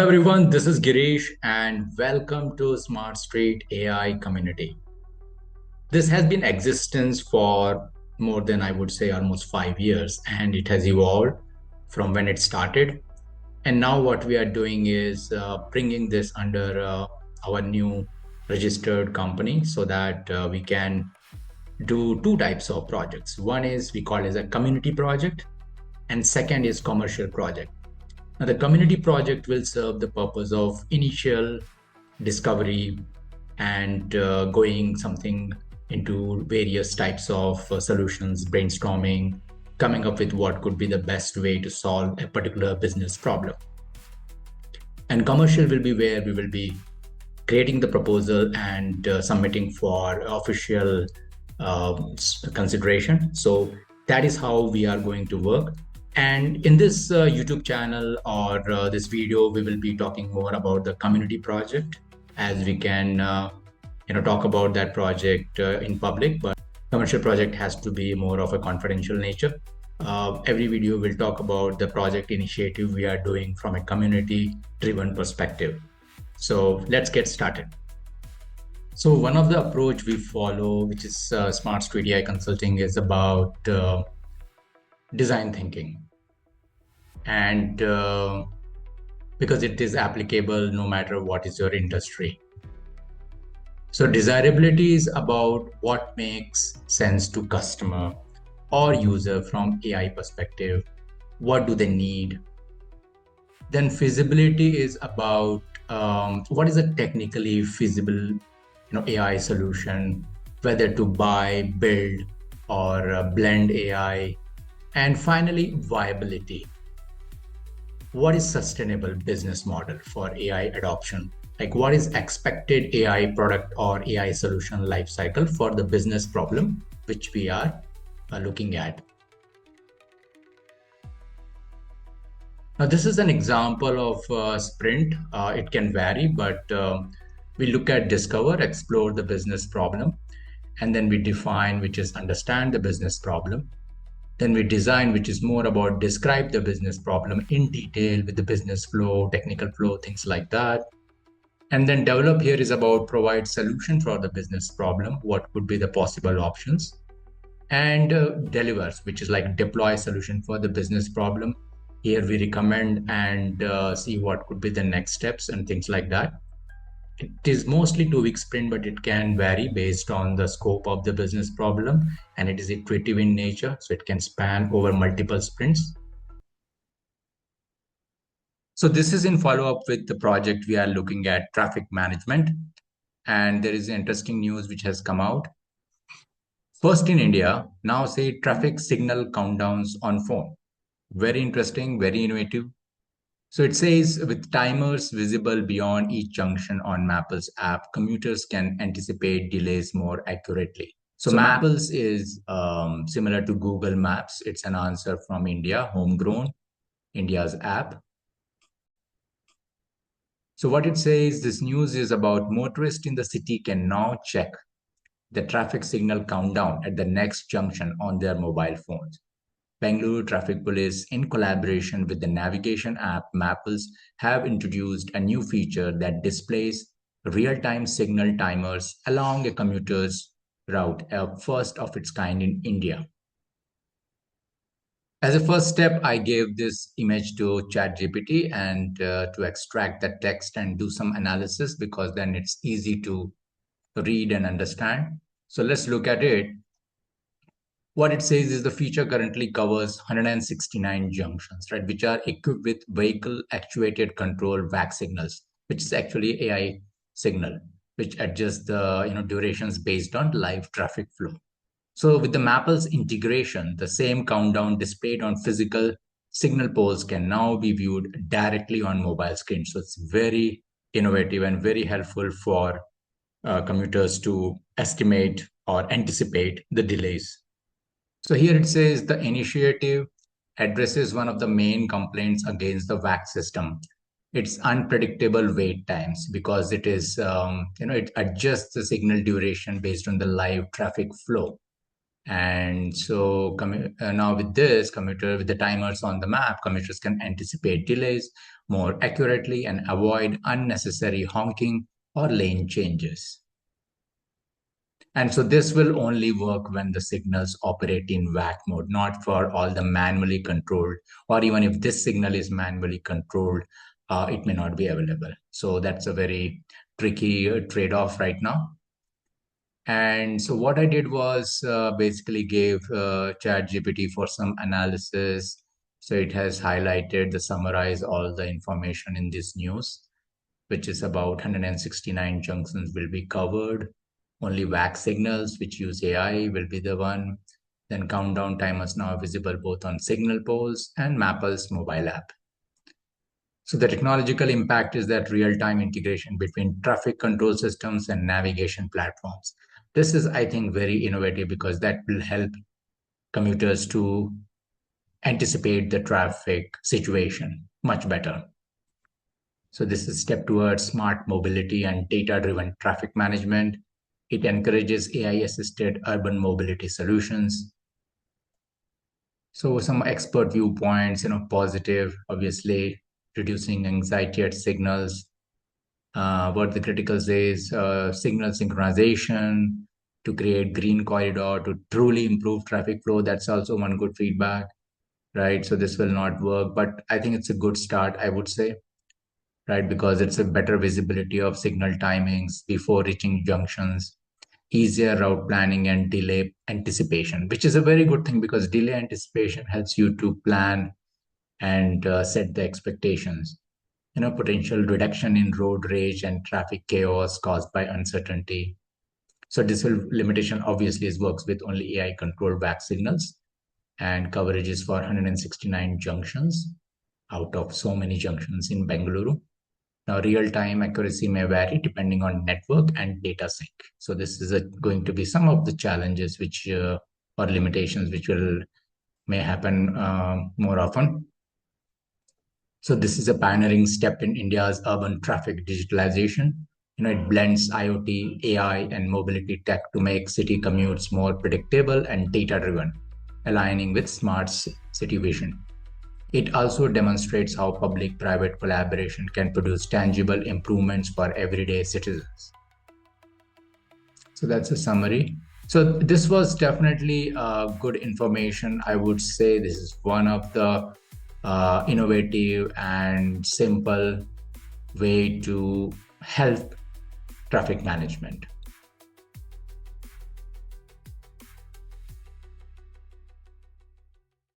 Hello everyone, this is Girish and welcome to Smart Street AI community. This has been existence for more than I would say almost 5 years, and it has evolved from when it started. And now what we are doing is bringing this under our new registered company so that we can do two types of projects. One is we call it as a community project, and second is commercial project. Now, the community project will serve the purpose of initial discovery and going something into various types of solutions, brainstorming, coming up with what could be the best way to solve a particular business problem. And commercial will be where we will be creating the proposal and submitting for official consideration. So that is how we are going to work. And in this YouTube channel or this video, we will be talking more about the community project, as we can talk about that project in public, but commercial project has to be more of a confidential nature. Every video will talk about the project initiative we are doing from a community driven perspective. So let's get started. So one of the approach we follow, which is Smart Street AI Consulting, is about design thinking. And because it is applicable no matter what is your industry. So desirability is about what makes sense to customer or user from AI perspective. What do they need? Then feasibility is about what is a technically feasible AI solution, whether to buy, build, or blend AI. And finally, viability. What is sustainable business model for AI adoption? Like what is expected AI product or AI solution lifecycle for the business problem which we are looking at. Now this is an example of a sprint. It can vary, but we look at discover, explore the business problem, and then we define, which is understand the business problem. Then we design, which is more about describe the business problem in detail with the business flow, technical flow, things like that. And then develop here is about provide solution for the business problem, what could be the possible options. And delivers, which is like deploy solution for the business problem. Here we recommend and see what could be the next steps and things like that. It is mostly 2-week sprint, but it can vary based on the scope of the business problem, and it is iterative in nature, so it can span over multiple sprints. So this is in follow-up with the project we are looking at traffic management, and there is interesting news which has come out. First in India, now say traffic signal countdowns on phone. Very interesting, very innovative. So it says with timers visible beyond each junction on Mapple's app, commuters can anticipate delays more accurately. So Mapple's is similar to Google Maps. It's an answer from India, homegrown, India's app. So what it says, this news is about motorists in the city can now check the traffic signal countdown at the next junction on their mobile phones. Bangalore Traffic Police, in collaboration with the navigation app Mapples, have introduced a new feature that displays real-time signal timers along a commuter's route, a first of its kind in India. As a first step, I gave this image to ChatGPT and to extract the text and do some analysis, because then it's easy to read and understand. So let's look at it. What it says is the feature currently covers 169 junctions, right, which are equipped with vehicle actuated control VAC signals, which is actually AI signal, which adjusts the durations based on live traffic flow. So with the Mapple's integration, the same countdown displayed on physical signal poles can now be viewed directly on mobile screens. So it's very innovative and very helpful for commuters to estimate or anticipate the delays. So here it says the initiative addresses one of the main complaints against the VAC system. It's unpredictable wait times, because it is, it adjusts the signal duration based on the live traffic flow. And so now with this commuter, with the timers on the map, commuters can anticipate delays more accurately and avoid unnecessary honking or lane changes. And so this will only work when the signals operate in WAC mode, not for all the manually controlled, or even if this signal is manually controlled, it may not be available. So that's a very tricky trade-off right now. And so what I did was basically gave ChatGPT for some analysis. So it has highlighted the summarize all the information in this news, which is about 169 junctions will be covered. Only WAC signals, which use AI, will be the one. Then countdown timers now visible both on Signal Poles and Mapple's mobile app. So the technological impact is that real-time integration between traffic control systems and navigation platforms. This is, I think, very innovative because that will help commuters to anticipate the traffic situation much better. So this is a step towards smart mobility and data-driven traffic management. It encourages AI-assisted urban mobility solutions. So some expert viewpoints, positive, obviously, reducing anxiety at signals. What the critical says, signal synchronization to create green corridor to truly improve traffic flow. That's also one good feedback, right? So this will not work, but I think it's a good start, I would say, right? Because it's a better visibility of signal timings before reaching junctions, easier route planning and delay anticipation, which is a very good thing because delay anticipation helps you to plan and set the expectations. Potential reduction in road rage and traffic chaos caused by uncertainty. So this limitation obviously works with only AI controlled back signals, and coverage is for 169 junctions out of so many junctions in Bengaluru. Now, real-time accuracy may vary depending on network and data sync. So this is going to be some of the challenges which or limitations which may happen more often. So this is a pioneering step in India's urban traffic digitalization. It blends IoT, AI, and mobility tech to make city commutes more predictable and data-driven, aligning with smart city vision. It also demonstrates how public-private collaboration can produce tangible improvements for everyday citizens. So that's a summary. So this was definitely good information. I would say this is one of the innovative and simple way to help traffic management.